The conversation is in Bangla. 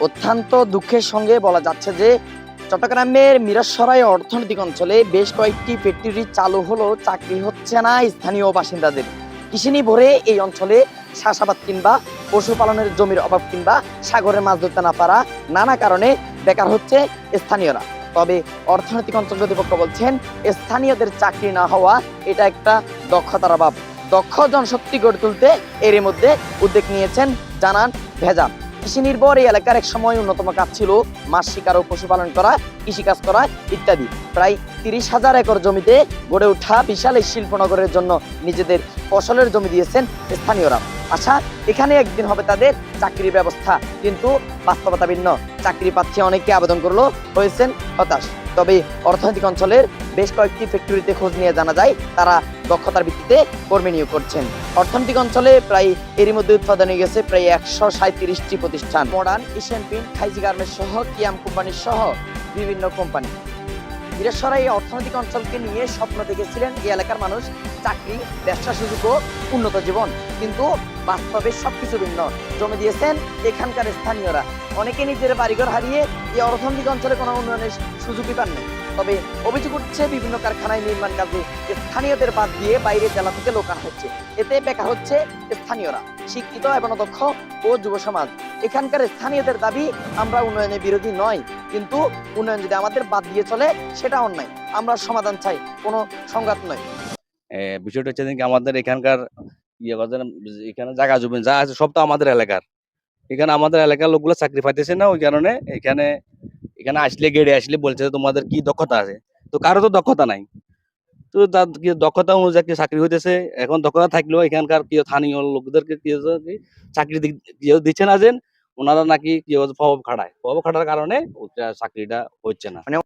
অত্যন্ত দুঃখের সঙ্গে বলা যাচ্ছে যে চট্টগ্রামের মিরসরাই অর্থনৈতিক অঞ্চলে বেশ কয়েকটি ফ্যাক্টরি চালু হলো, চাকরি হচ্ছে না স্থানীয় বাসিন্দাদের। কৃষি নির্ভরে এই অঞ্চলে চাষাবাদ কিংবা পশুপালনের জমির অভাব কিংবা সাগরের মাছ ধরতে না পারা নানা কারণে বেকার হচ্ছে স্থানীয়রা। তবে অর্থনৈতিক অঞ্চল কর্তৃপক্ষ বলছেন স্থানীয়দের চাকরি না হওয়া এটা একটা দক্ষতার অভাব। দক্ষ জনশক্তি গড়ে তুলতে এর মধ্যে উদ্যোগ নিয়েছেন জানান ভেজান। কৃষি নির্ভর এই এলাকার এক সময় অন্যতম কাজ ছিল মাছ শিকার ও পশুপালন করা, কৃষিকাজ করা ইত্যাদি। প্রায় 30,000 একর জমিতে গড়ে ওঠা বিশাল এই শিল্পনগরের জন্য নিজেদের ফসলের জমি দিয়েছেন স্থানীয়রা। আচ্ছা, এখানে একদিন হবে তাদের চাকরির ব্যবস্থা, কিন্তু বাস্তবতা ভিন্ন। চাকরি পাচ্ছে অনেকে, আবেদন করলো হয়েছেন হতাশ। তবে অর্থনৈতিক অঞ্চলের বেশ কয়েকটি ফ্যাক্টরিতে খোঁজ নিয়ে জানা যায় তারা দক্ষতার ভিত্তিতে কর্মী নিয়োগ করছেন। অর্থনৈতিক অঞ্চলে প্রায় এরই মধ্যে উৎপাদনে গেছে প্রায় 137টি প্রতিষ্ঠান। মডার্ন, এশিয়ান পেইন্ট, খাইজি গার্মেন্টস সহ কিয়াম কোম্পানি সহ বিভিন্ন কোম্পানি। মিরসরাই অর্থনৈতিক অঞ্চলকে নিয়ে স্বপ্ন দেখেছিলেন এই এলাকার মানুষ, চাকরি, ব্যবসা সুযোগ ও উন্নত জীবন। কিন্তু বাস্তবে সবকিছু ভিন্ন। জমি দিয়েছেন এখানকার স্থানীয়রা। অনেকে নিজের বাড়িঘর হারিয়ে এই অর্থনৈতিক অঞ্চলে কোনো উন্নয়নের সুযোগই পান নাই। তবে অভিযোগ উঠছে বিভিন্ন কারখানায় নির্মাণ কাজে স্থানীয়দের বাদ দিয়ে বাইরের জেলা থেকে লোক আনা হচ্ছে। এতে বেকার হচ্ছে স্থানীয়রা, শিক্ষিত এবং দক্ষ ও যুব সমাজ। এখানকার স্থানীয়দের দাবি, আমরা উন্নয়নের বিরোধী নয়, কিন্তু উন্নয়ন যদি আমাদের বাদ দিয়ে চলে সেটা অন্যায়। আমরা সমাধান চাই, কোনো সংঘাত নয়। বিষয়টা হচ্ছে যে কি আমাদের এখানকার এখানে জায়গা জমি যা আছে সব তো আমাদের এলাকার। এখানে আমাদের এলাকার লোকগুলো চাকরি পাইতেছে না, ওই কারণে এখানে এখানে আসলে গেড়ে আসলে বলছে যে তোমাদের কি দক্ষতা আছে। তো কারো তো দক্ষতা নাই। তো তার কি দক্ষতা অনুযায়ী কি চাকরি হইতেছে। এখন দক্ষতা থাকলেও এখানকার কি স্থানীয় লোকদেরকে কি চাকরি কেউ দিচ্ছে না, যে ওনারা নাকি কি প্রভাব খাটায়, প্রভাব খাটার কারণে চাকরিটা হচ্ছে না। মানে